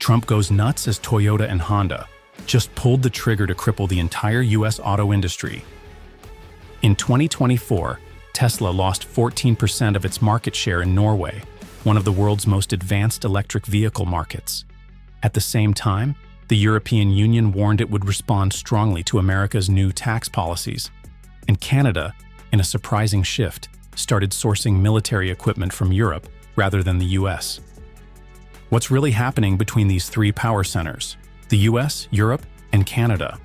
Trump goes nuts as Toyota and Honda just pulled the trigger to cripple the entire U.S. auto industry. In 2024, Tesla lost 14% of its market share in Norway, one of the world's most advanced electric vehicle markets. At the same time, the European Union warned it would respond strongly to America's new tax policies, and Canada, in a surprising shift, started sourcing military equipment from Europe rather than the US. What's really happening between these three power centers, the US, Europe, and Canada?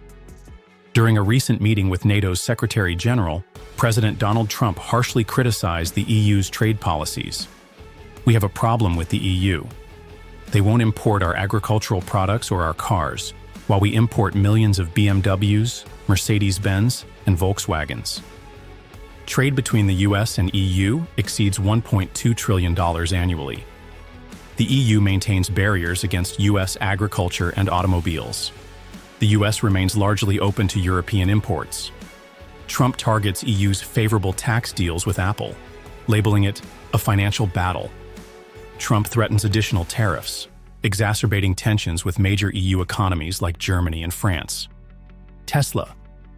During a recent meeting with NATO's Secretary General, President Donald Trump harshly criticized the EU's trade policies. "We have a problem with the EU. They won't import our agricultural products or our cars, while we import millions of BMWs, Mercedes-Benz, and Volkswagens." Trade between the US and EU exceeds $1.2 trillion annually. The EU maintains barriers against US agriculture and automobiles. The US remains largely open to European imports. Trump targets EU's favorable tax deals with Apple, labeling it a financial battle. Trump threatens additional tariffs, exacerbating tensions with major EU economies like Germany and France. Tesla,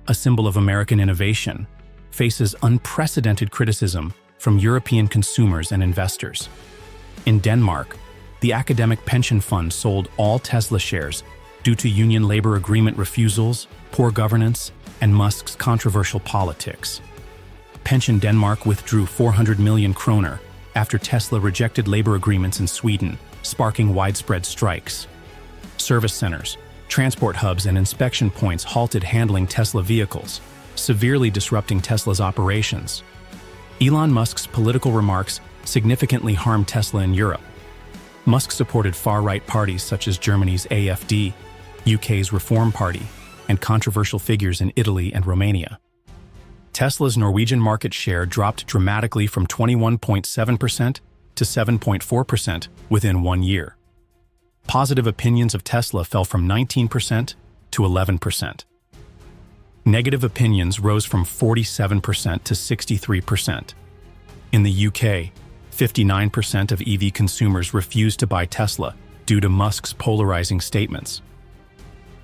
a symbol of American innovation, faces unprecedented criticism from European consumers and investors. In Denmark, the academic pension fund sold all Tesla shares due to union labor agreement refusals, poor governance, and Musk's controversial politics. Pension Denmark withdrew 400 million kroner after Tesla rejected labor agreements in Sweden, sparking widespread strikes. Service centers, transport hubs, and inspection points halted handling Tesla vehicles, severely disrupting Tesla's operations. Elon Musk's political remarks significantly harmed Tesla in Europe. Musk supported far-right parties such as Germany's AfD, UK's Reform Party, and controversial figures in Italy and Romania. Tesla's Norwegian market share dropped dramatically from 21.7% to 7.4% within 1 year. Positive opinions of Tesla fell from 19% to 11%. Negative opinions rose from 47% to 63%. In the UK, 59% of EV consumers refused to buy Tesla due to Musk's polarizing statements.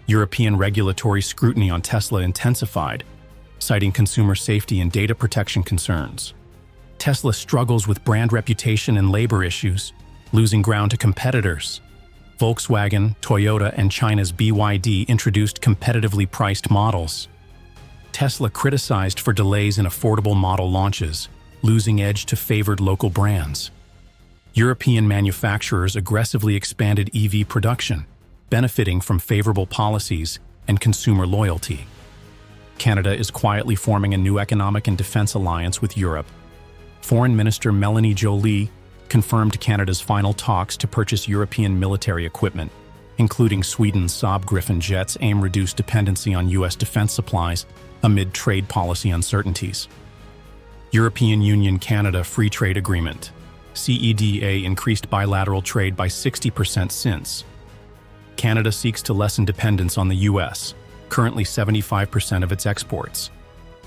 European regulatory scrutiny on Tesla intensified, citing consumer safety and data protection concerns. Tesla struggles with brand reputation and labor issues, losing ground to competitors. Volkswagen, Toyota, and China's BYD introduced competitively priced models. Tesla criticized for delays in affordable model launches, losing edge to favored local brands. European manufacturers aggressively expanded EV production, benefiting from favorable policies and consumer loyalty. Canada is quietly forming a new economic and defense alliance with Europe. Foreign Minister Melanie Joly confirmed Canada's final talks to purchase European military equipment, including Sweden's Saab Gripen jets, aim to reduce dependency on U.S. defense supplies amid trade policy uncertainties. European Union-Canada Free Trade Agreement, CEDA, increased bilateral trade by 60% since. Canada seeks to lessen dependence on the U.S., currently 75% of its exports.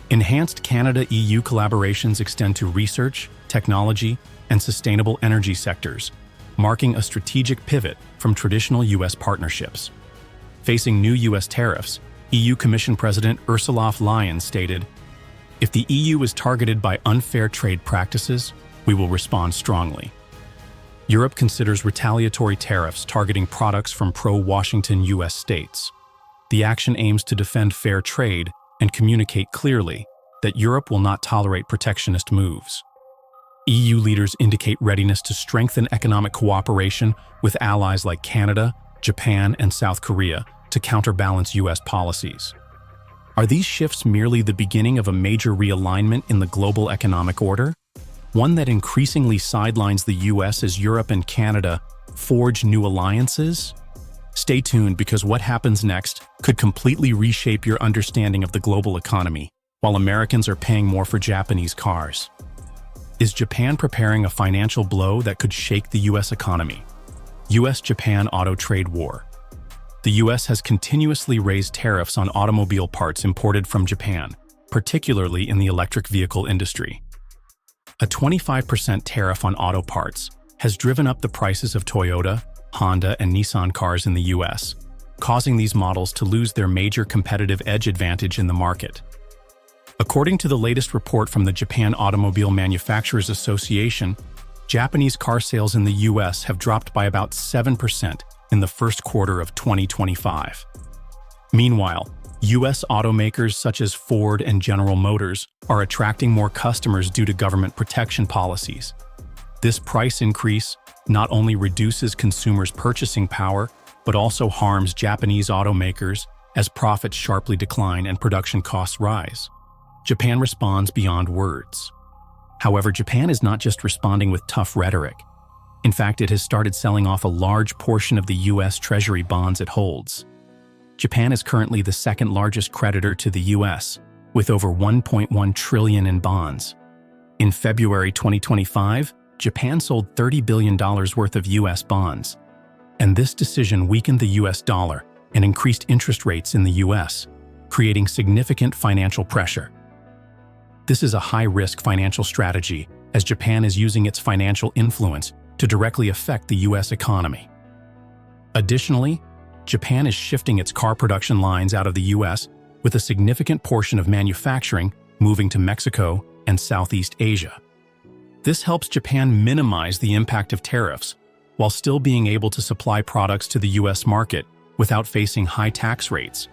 Enhanced Canada-EU collaborations extend to research, technology, and sustainable energy sectors, marking a strategic pivot from traditional U.S. partnerships. Facing new U.S. tariffs, EU Commission President Ursula von der Leyen stated, "If the EU is targeted by unfair trade practices, we will respond strongly." Europe considers retaliatory tariffs targeting products from pro-Washington U.S. states. The action aims to defend fair trade and communicate clearly that Europe will not tolerate protectionist moves. EU leaders indicate readiness to strengthen economic cooperation with allies like Canada, Japan, and South Korea to counterbalance U.S. policies. Are these shifts merely the beginning of a major realignment in the global economic order? One that increasingly sidelines the U.S. as Europe and Canada forge new alliances? Stay tuned, because what happens next could completely reshape your understanding of the global economy, while Americans are paying more for Japanese cars. Is Japan preparing a financial blow that could shake the U.S. economy? U.S.-Japan auto trade war. The U.S. has continuously raised tariffs on automobile parts imported from Japan, particularly in the electric vehicle industry. A 25% tariff on auto parts has driven up the prices of Toyota, Honda, and Nissan cars in the US, causing these models to lose their major competitive edge advantage in the market. According to the latest report from the Japan Automobile Manufacturers Association, Japanese car sales in the US have dropped by about 7% in the first quarter of 2025. Meanwhile, US automakers such as Ford and General Motors are attracting more customers due to government protection policies. This price increase not only reduces consumers' purchasing power, but also harms Japanese automakers as profits sharply decline and production costs rise. Japan responds beyond words. However, Japan is not just responding with tough rhetoric. In fact, it has started selling off a large portion of the US Treasury bonds it holds. Japan is currently the second largest creditor to the US, with over $1.1 trillion in bonds. In February 2025, Japan sold $30 billion worth of US bonds. And this decision weakened the US dollar and increased interest rates in the US, creating significant financial pressure. This is a high-risk financial strategy, as Japan is using its financial influence to directly affect the US economy. Additionally, Japan is shifting its car production lines out of the US, with a significant portion of manufacturing moving to Mexico and Southeast Asia. This helps Japan minimize the impact of tariffs, while still being able to supply products to the US market without facing high tax rates.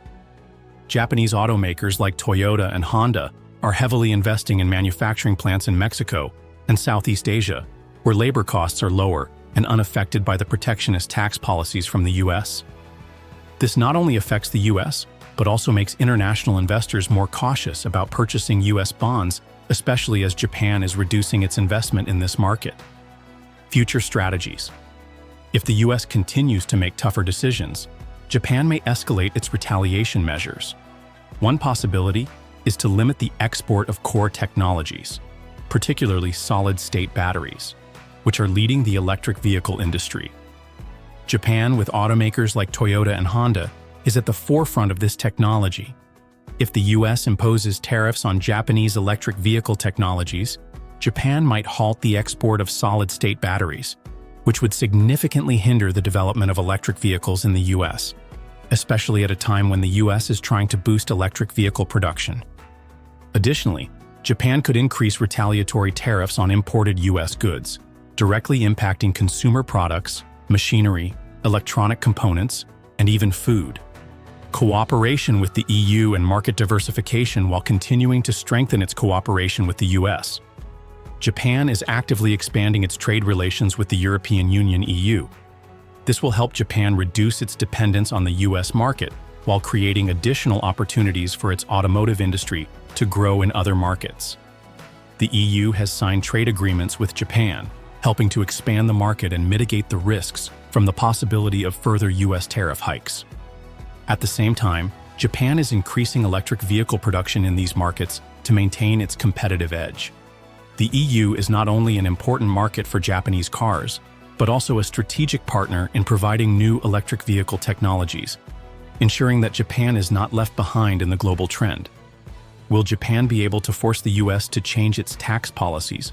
Japanese automakers like Toyota and Honda are heavily investing in manufacturing plants in Mexico and Southeast Asia, where labor costs are lower and unaffected by the protectionist tax policies from the US. This not only affects the US, but also makes international investors more cautious about purchasing US bonds, especially as Japan is reducing its investment in this market. Future strategies. If the US continues to make tougher decisions, Japan may escalate its retaliation measures. One possibility is to limit the export of core technologies, particularly solid-state batteries, which are leading the electric vehicle industry. Japan, with automakers like Toyota and Honda, is at the forefront of this technology. If the US imposes tariffs on Japanese electric vehicle technologies, Japan might halt the export of solid-state batteries, which would significantly hinder the development of electric vehicles in the US, especially at a time when the US is trying to boost electric vehicle production. Additionally, Japan could increase retaliatory tariffs on imported US goods, directly impacting consumer products, machinery, electronic components, and even food. Cooperation with the EU and market diversification while continuing to strengthen its cooperation with the US. Japan is actively expanding its trade relations with the European Union (EU). This will help Japan reduce its dependence on the US market while creating additional opportunities for its automotive industry to grow in other markets. The EU has signed trade agreements with Japan, helping to expand the market and mitigate the risks from the possibility of further US tariff hikes. At the same time, Japan is increasing electric vehicle production in these markets to maintain its competitive edge. The EU is not only an important market for Japanese cars, but also a strategic partner in providing new electric vehicle technologies, ensuring that Japan is not left behind in the global trend. Will Japan be able to force the US to change its tax policies,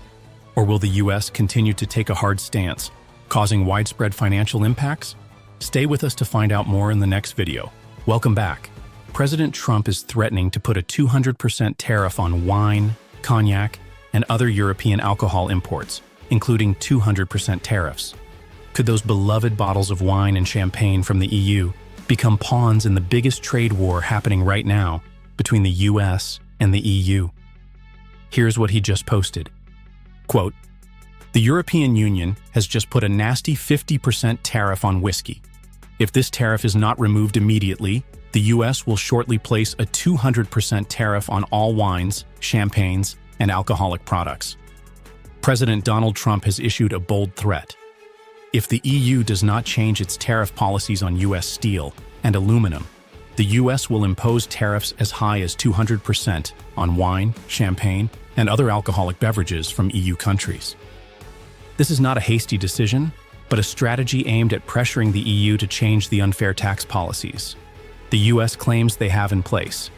or will the US continue to take a hard stance, causing widespread financial impacts? Stay with us to find out more in the next video. Welcome back. President Trump is threatening to put a 200% tariff on wine, cognac, and other European alcohol imports, including 200% tariffs. Could those beloved bottles of wine and champagne from the EU become pawns in the biggest trade war happening right now between the US and the EU? Here's what he just posted. Quote, "The European Union has just put a nasty 50% tariff on whiskey. If this tariff is not removed immediately, the US will shortly place a 200% tariff on all wines, champagnes, and alcoholic products." President Donald Trump has issued a bold threat. If the EU does not change its tariff policies on US steel and aluminum, the US will impose tariffs as high as 200% on wine, champagne, and other alcoholic beverages from EU countries. This is not a hasty decision, but a strategy aimed at pressuring the EU to change the unfair tax policies the US claims they have in place.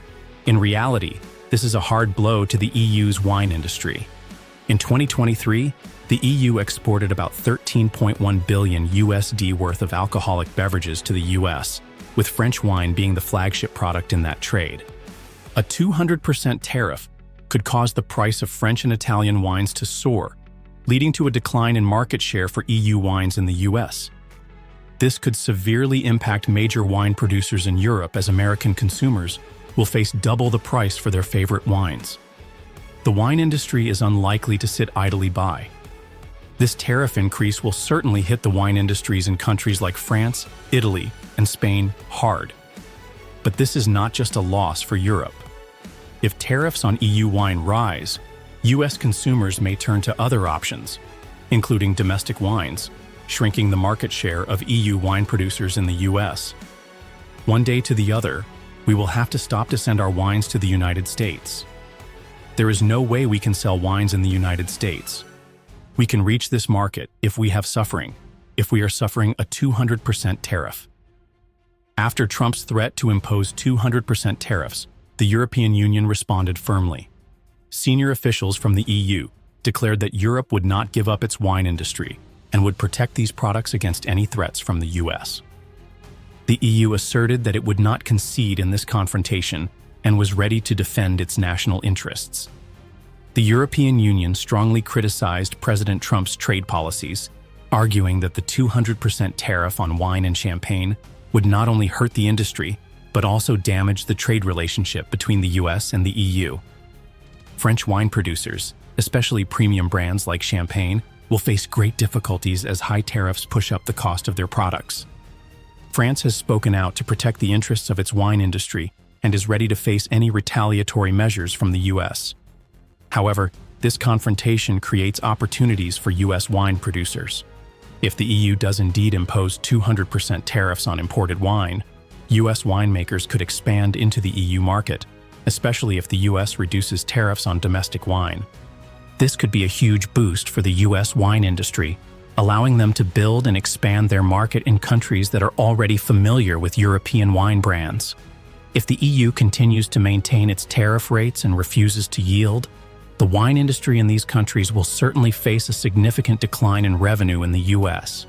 In reality, this is a hard blow to the EU's wine industry. In 2023, The EU exported about 13.1 billion USD worth of alcoholic beverages to the US, with French wine being the flagship product in that trade. A 200% tariff could cause the price of French and Italian wines to soar, leading to a decline in market share for EU wines in the US. This could severely impact major wine producers in Europe, as American consumers will face double the price for their favorite wines. The wine industry is unlikely to sit idly by. This tariff increase will certainly hit the wine industries in countries like France, Italy, and Spain hard. But this is not just a loss for Europe. If tariffs on EU wine rise, US consumers may turn to other options, including domestic wines, shrinking the market share of EU wine producers in the US. One day to the other, we will have to stop to send our wines to the United States. There is no way we can sell wines in the United States. We can reach this market if we are suffering a 200% tariff. After Trump's threat to impose 200% tariffs, the European Union responded firmly. Senior officials from the EU declared that Europe would not give up its wine industry and would protect these products against any threats from the US. The EU asserted that it would not concede in this confrontation and was ready to defend its national interests. The European Union strongly criticized President Trump's trade policies, arguing that the 200% tariff on wine and champagne would not only hurt the industry, but also damage the trade relationship between the US and the EU. French wine producers, especially premium brands like Champagne, will face great difficulties as high tariffs push up the cost of their products. France has spoken out to protect the interests of its wine industry and is ready to face any retaliatory measures from the US. However, this confrontation creates opportunities for US wine producers. If the EU does indeed impose 200% tariffs on imported wine, US winemakers could expand into the EU market, especially if the US reduces tariffs on domestic wine. This could be a huge boost for the US wine industry, allowing them to build and expand their market in countries that are already familiar with European wine brands. If the EU continues to maintain its tariff rates and refuses to yield, the wine industry in these countries will certainly face a significant decline in revenue in the US.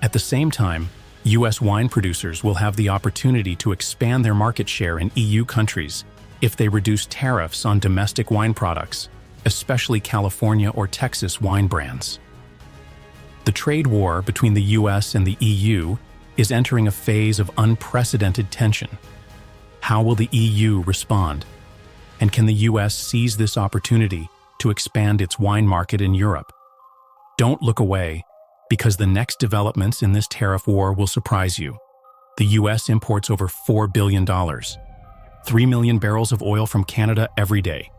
At the same time, US wine producers will have the opportunity to expand their market share in EU countries if they reduce tariffs on domestic wine products, especially California or Texas wine brands. The trade war between the US and the EU is entering a phase of unprecedented tension. How will the EU respond? And can the US seize this opportunity to expand its wine market in Europe? Don't look away, because the next developments in this tariff war will surprise you. The US imports over $4 billion, 3 million barrels of oil from Canada every day,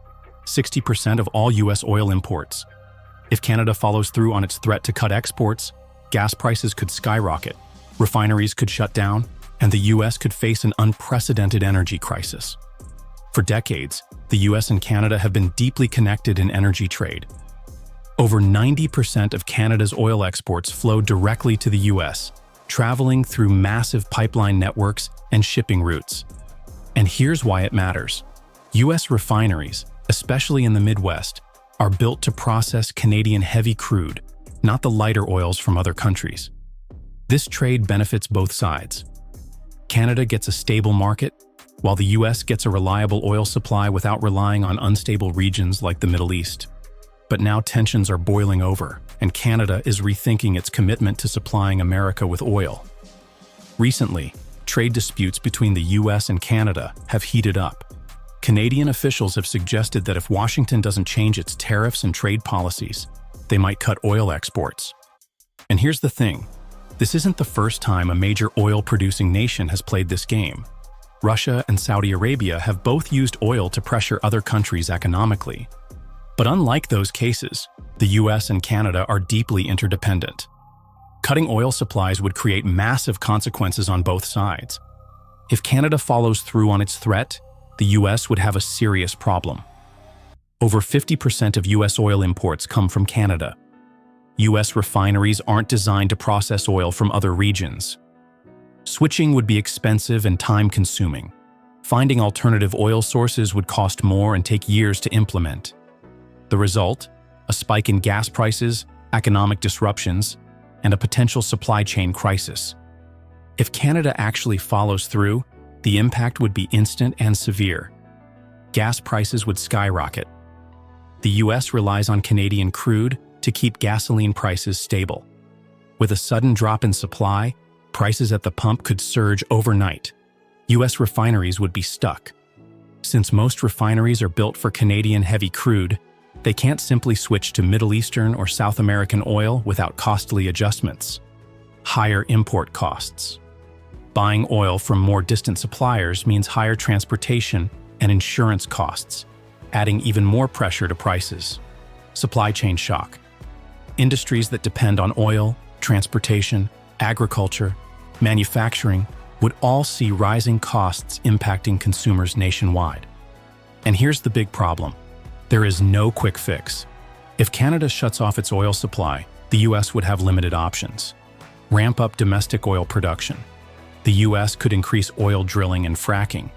60% of all US oil imports. If Canada follows through on its threat to cut exports, gas prices could skyrocket, refineries could shut down, and the US could face an unprecedented energy crisis. For decades, the US and Canada have been deeply connected in energy trade. Over 90% of Canada's oil exports flow directly to the US, traveling through massive pipeline networks and shipping routes. And here's why it matters. US refineries, especially in the Midwest, are built to process Canadian heavy crude, not the lighter oils from other countries. This trade benefits both sides. Canada gets a stable market, while the US gets a reliable oil supply without relying on unstable regions like the Middle East. But now tensions are boiling over, and Canada is rethinking its commitment to supplying America with oil. Recently, trade disputes between the US and Canada have heated up. Canadian officials have suggested that if Washington doesn't change its tariffs and trade policies, they might cut oil exports. And here's the thing, this isn't the first time a major oil-producing nation has played this game. Russia and Saudi Arabia have both used oil to pressure other countries economically. But unlike those cases, the US and Canada are deeply interdependent. Cutting oil supplies would create massive consequences on both sides. If Canada follows through on its threat, the US would have a serious problem. Over 50% of US oil imports come from Canada. US refineries aren't designed to process oil from other regions. Switching would be expensive and time-consuming. Finding alternative oil sources would cost more and take years to implement. The result? a spike in gas prices, economic disruptions, and a potential supply chain crisis. If Canada actually follows through, the impact would be instant and severe. Gas prices would skyrocket. The U.S. relies on Canadian crude to keep gasoline prices stable. With a sudden drop in supply, prices at the pump could surge overnight. U.S. refineries would be stuck. Since most refineries are built for Canadian heavy crude, they can't simply switch to Middle Eastern or South American oil without costly adjustments. Higher import costs. Buying oil from more distant suppliers means higher transportation and insurance costs, adding even more pressure to prices. Supply chain shock. Industries that depend on oil, transportation, agriculture, manufacturing would all see rising costs impacting consumers nationwide. And here's the big problem. There is no quick fix. If Canada shuts off its oil supply, the U.S. would have limited options. Ramp up domestic oil production. The U.S. could increase oil drilling and fracking,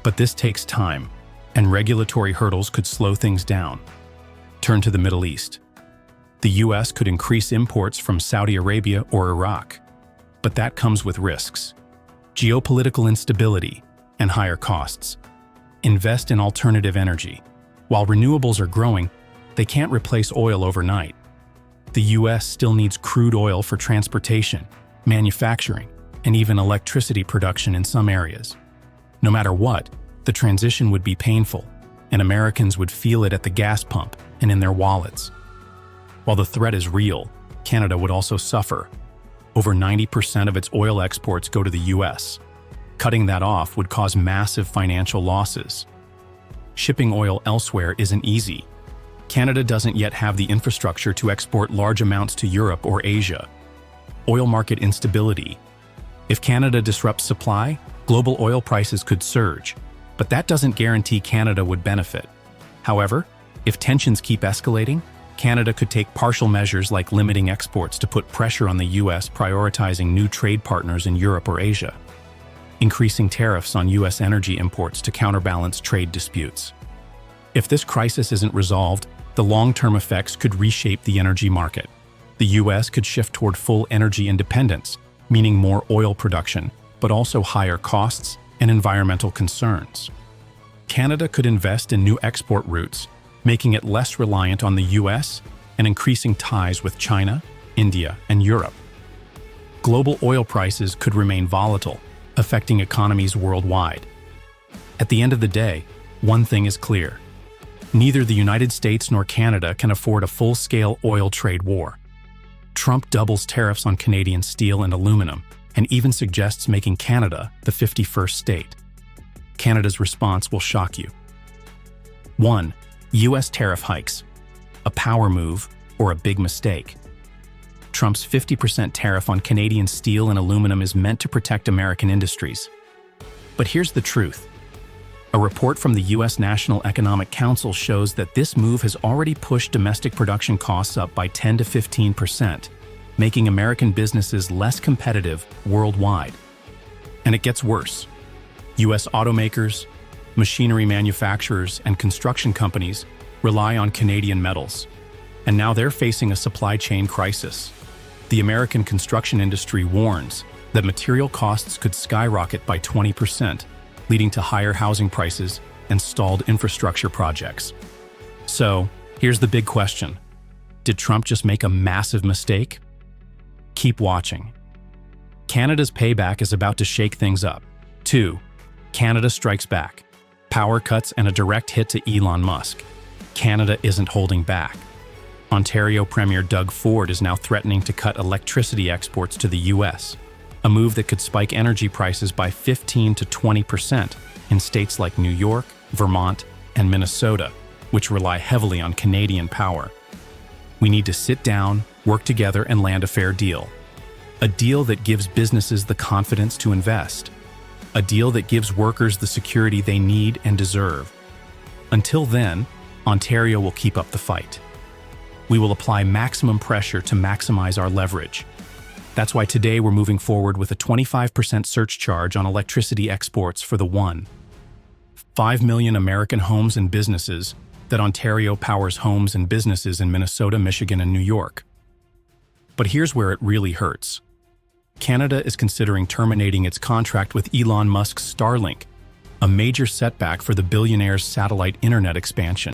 but this takes time, and regulatory hurdles could slow things down. Turn to the Middle East. The U.S. could increase imports from Saudi Arabia or Iraq, but that comes with risks. Geopolitical instability and higher costs. Invest in alternative energy. While renewables are growing, they can't replace oil overnight. The U.S. still needs crude oil for transportation, manufacturing, and even electricity production in some areas. No matter what, the transition would be painful, and Americans would feel it at the gas pump and in their wallets. While the threat is real, Canada would also suffer. Over 90% of its oil exports go to the U.S. Cutting that off would cause massive financial losses. Shipping oil elsewhere isn't easy. Canada doesn't yet have the infrastructure to export large amounts to Europe or Asia. Oil market instability. If Canada disrupts supply, global oil prices could surge, but that doesn't guarantee Canada would benefit. However, if tensions keep escalating, Canada could take partial measures like limiting exports to put pressure on the U.S. prioritizing new trade partners in Europe or Asia. Increasing tariffs on U.S. energy imports to counterbalance trade disputes. If this crisis isn't resolved, the long-term effects could reshape the energy market. The U.S. could shift toward full energy independence, meaning more oil production, but also higher costs and environmental concerns. Canada could invest in new export routes, making it less reliant on the U.S. and increasing ties with China, India, and Europe. Global oil prices could remain volatile, affecting economies worldwide. At the end of the day, one thing is clear. Neither the United States nor Canada can afford a full-scale oil trade war. Trump doubles tariffs on Canadian steel and aluminum, and even suggests making Canada the 51st state. Canada's response will shock you. 1. U.S. tariff hikes. A power move or a big mistake. Trump's 50% tariff on Canadian steel and aluminum is meant to protect American industries. But here's the truth. A report from the U.S. National Economic Council shows that this move has already pushed domestic production costs up by 10 to 15%, making American businesses less competitive worldwide. And it gets worse. U.S. automakers, machinery manufacturers, and construction companies rely on Canadian metals, and now they're facing a supply chain crisis. The American construction industry warns that material costs could skyrocket by 20%, leading to higher housing prices and stalled infrastructure projects. So, here's the big question. Did Trump just make a massive mistake? Keep watching. Canada's payback is about to shake things up. 2. Canada strikes back. Power cuts and a direct hit to Elon Musk. Canada isn't holding back. Ontario Premier Doug Ford is now threatening to cut electricity exports to the U.S., a move that could spike energy prices by 15 to 20% in states like New York, Vermont, and Minnesota, which rely heavily on Canadian power. We need to sit down, work together, and land a fair deal. A deal that gives businesses the confidence to invest. A deal that gives workers the security they need and deserve. Until then, Ontario will keep up the fight. We will apply maximum pressure to maximize our leverage. That's why today we're moving forward with a 25% surcharge on electricity exports for the 5 million American homes and businesses that Ontario powers homes and businesses in Minnesota, Michigan, and New York. But here's where it really hurts. Canada is considering terminating its contract with Elon Musk's Starlink, a major setback for the billionaire's satellite internet expansion.